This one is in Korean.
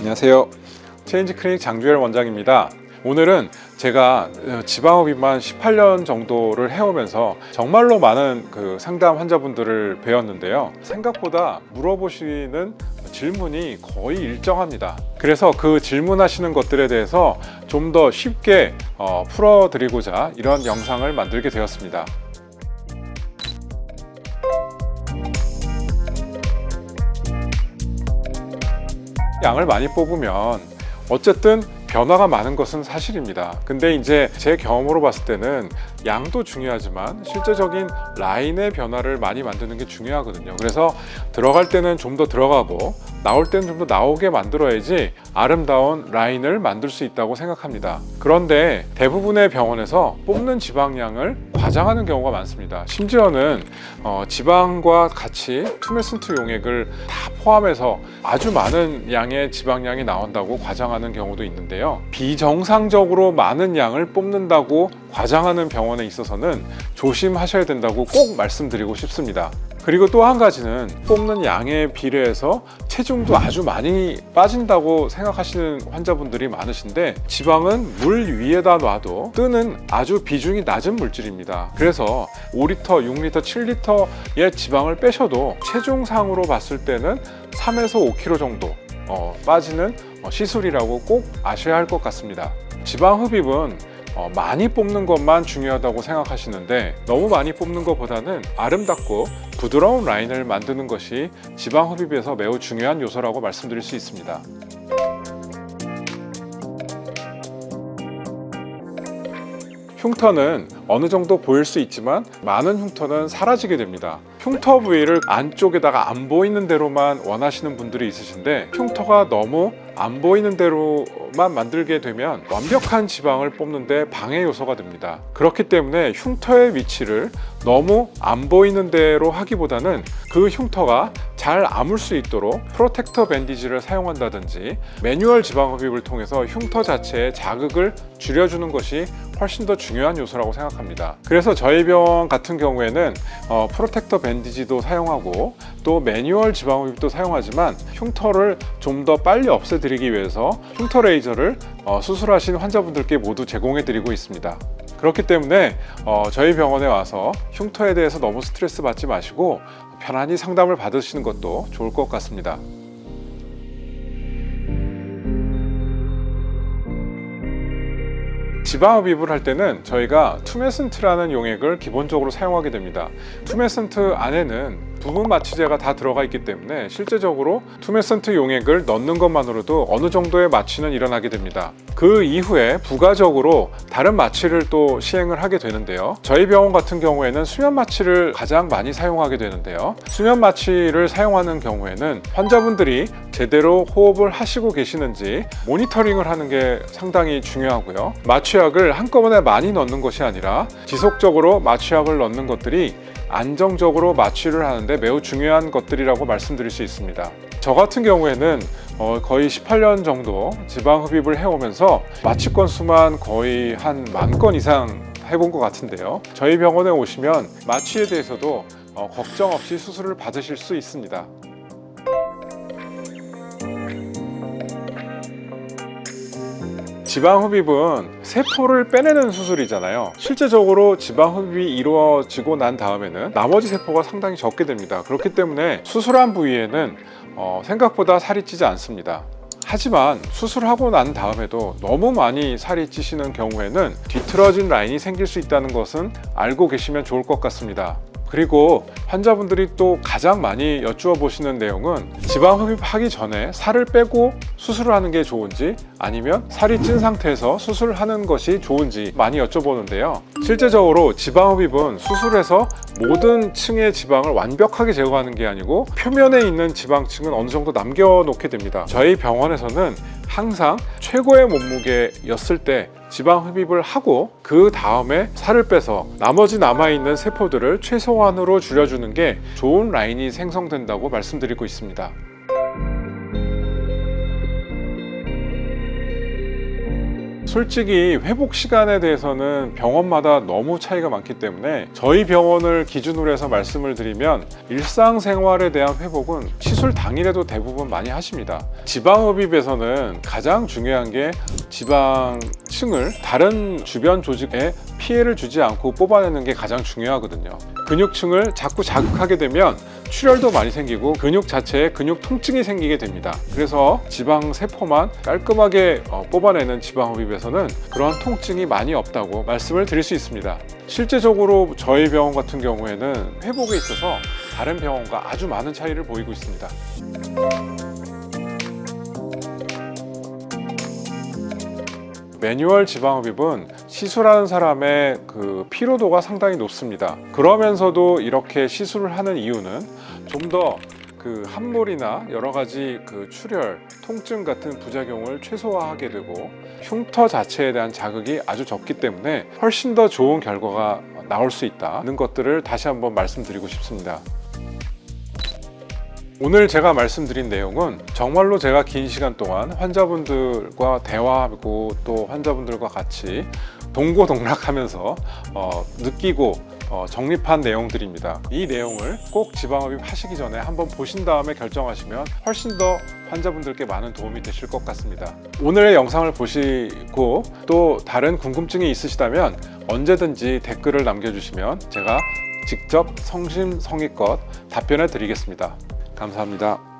안녕하세요. 체인지클리닉 장주열 원장입니다. 오늘은 제가 지방흡입만 18년 정도를 해오면서 정말로 많은 상담 환자분들을 배웠는데요. 생각보다 물어보시는 질문이 거의 일정합니다. 그래서 그 질문하시는 것들에 대해서 좀 더 쉽게 풀어드리고자 이런 영상을 만들게 되었습니다. 양을 많이 뽑으면 어쨌든 변화가 많은 것은 사실입니다. 근데 이제 제 경험으로 봤을 때는 양도 중요하지만 실제적인 라인의 변화를 많이 만드는 게 중요하거든요. 그래서 들어갈 때는 좀 더 들어가고 나올 때는 좀 더 나오게 만들어야지 아름다운 라인을 만들 수 있다고 생각합니다. 그런데 대부분의 병원에서 뽑는 지방량을 과장하는 경우가 많습니다. 심지어는 지방과 같이 투메슨트 용액을 다 포함해서 아주 많은 양의 지방량이 나온다고 과장하는 경우도 있는데요. 비정상적으로 많은 양을 뽑는다고 과장하는 병원에 있어서는 조심하셔야 된다고 꼭 말씀드리고 싶습니다. 그리고 또 한 가지는 뽑는 양에 비례해서 체중도 아주 많이 빠진다고 생각하시는 환자분들이 많으신데, 지방은 물 위에다 놔도 뜨는 아주 비중이 낮은 물질입니다. 그래서 5리터, 6리터, 7리터의 지방을 빼셔도 체중상으로 봤을 때는 3에서 5kg 정도 빠지는 시술이라고 꼭 아셔야 할 것 같습니다. 지방 흡입은 많이 뽑는 것만 중요하다고 생각하시는데, 너무 많이 뽑는 것보다는 아름답고 부드러운 라인을 만드는 것이 지방 흡입에서 매우 중요한 요소라고 말씀드릴 수 있습니다. 흉터는 어느 정도 보일 수 있지만 많은 흉터는 사라지게 됩니다. 흉터 부위를 안쪽에다가 안 보이는 대로만 원하시는 분들이 있으신데, 흉터가 너무 안 보이는 대로만 만들게 되면 완벽한 지방을 뽑는데 방해 요소가 됩니다. 그렇기 때문에 흉터의 위치를 너무 안 보이는 대로 하기보다는 그 흉터가 잘 아물 수 있도록 프로텍터 밴디지를 사용한다든지 매뉴얼 지방 흡입을 통해서 흉터 자체의 자극을 줄여주는 것이 훨씬 더 중요한 요소라고 생각합니다. 그래서 저희 병원 같은 경우에는 프로텍터 밴디지도 사용하고 또 매뉴얼 지방 흡입도 사용하지만, 흉터를 좀 더 빨리 없애드리기 위해서 흉터 레이저를 수술하신 환자분들께 모두 제공해 드리고 있습니다. 그렇기 때문에 저희 병원에 와서 흉터에 대해서 너무 스트레스 받지 마시고 편안히 상담을 받으시는 것도 좋을 것 같습니다. 지방 흡입을 할 때는 저희가 투메슨트라는 용액을 기본적으로 사용하게 됩니다. 투메슨트 안에는 부분 마취제가 다 들어가 있기 때문에 실제적으로 투메슨트 용액을 넣는 것만으로도 어느 정도의 마취는 일어나게 됩니다. 그 이후에 부가적으로 다른 마취를 또 시행을 하게 되는데요. 저희 병원 같은 경우에는 수면 마취를 가장 많이 사용하게 되는데요. 수면 마취를 사용하는 경우에는 환자분들이 제대로 호흡을 하시고 계시는지 모니터링을 하는 게 상당히 중요하고요. 마취약을 한꺼번에 많이 넣는 것이 아니라 지속적으로 마취약을 넣는 것들이 안정적으로 마취를 하는데 매우 중요한 것들이라고 말씀드릴 수 있습니다. 저 같은 경우에는 거의 18년 정도 지방 흡입을 해오면서 마취 건수만 거의 한 10,000건 이상 해본 것 같은데요. 저희 병원에 오시면 마취에 대해서도 걱정 없이 수술을 받으실 수 있습니다. 지방 흡입은 세포를 빼내는 수술이잖아요. 실제적으로 지방 흡입이 이루어지고 난 다음에는 나머지 세포가 상당히 적게 됩니다. 그렇기 때문에 수술한 부위에는 생각보다 살이 찌지 않습니다. 하지만 수술하고 난 다음에도 너무 많이 살이 찌시는 경우에는 뒤틀어진 라인이 생길 수 있다는 것은 알고 계시면 좋을 것 같습니다. 그리고 환자분들이 또 가장 많이 여쭈어 보시는 내용은 지방 흡입하기 전에 살을 빼고 수술을 하는 게 좋은지, 아니면 살이 찐 상태에서 수술을 하는 것이 좋은지 많이 여쭤보는데요. 실제적으로 지방 흡입은 수술해서 모든 층의 지방을 완벽하게 제거하는 게 아니고 표면에 있는 지방층은 어느 정도 남겨놓게 됩니다. 저희 병원에서는 항상 최고의 몸무게였을 때 지방 흡입을 하고 그 다음에 살을 빼서 나머지 남아있는 세포들을 최소한으로 줄여주는 게 좋은 라인이 생성된다고 말씀드리고 있습니다. 솔직히 회복 시간에 대해서는 병원마다 너무 차이가 많기 때문에 저희 병원을 기준으로 해서 말씀을 드리면 일상생활에 대한 회복은 시술 당일에도 대부분 많이 하십니다. 지방흡입에서는 가장 중요한 게 지방층을 다른 주변 조직에 피해를 주지 않고 뽑아내는 게 가장 중요하거든요. 근육층을 자꾸 자극하게 되면 출혈도 많이 생기고 근육 자체에 근육 통증이 생기게 됩니다. 그래서 지방 세포만 깔끔하게 뽑아내는 지방흡입에서는 그러한 통증이 많이 없다고 말씀을 드릴 수 있습니다. 실제적으로 저희 병원 같은 경우에는 회복에 있어서 다른 병원과 아주 많은 차이를 보이고 있습니다. 매뉴얼 지방흡입은 시술하는 사람의 그 피로도가 상당히 높습니다. 그러면서도 이렇게 시술을 하는 이유는 좀 더 그 함몰이나 여러 가지 그 출혈, 통증 같은 부작용을 최소화하게 되고 흉터 자체에 대한 자극이 아주 적기 때문에 훨씬 더 좋은 결과가 나올 수 있다는 것들을 다시 한번 말씀드리고 싶습니다. 오늘 제가 말씀드린 내용은 정말로 제가 긴 시간 동안 환자분들과 대화하고 또 환자분들과 같이 동고동락하면서 느끼고 정립한 내용들입니다. 이 내용을 꼭 지방흡입 하시기 전에 한번 보신 다음에 결정하시면 훨씬 더 환자분들께 많은 도움이 되실 것 같습니다. 오늘의 영상을 보시고 또 다른 궁금증이 있으시다면 언제든지 댓글을 남겨주시면 제가 직접 성심성의껏 답변해 드리겠습니다. 감사합니다.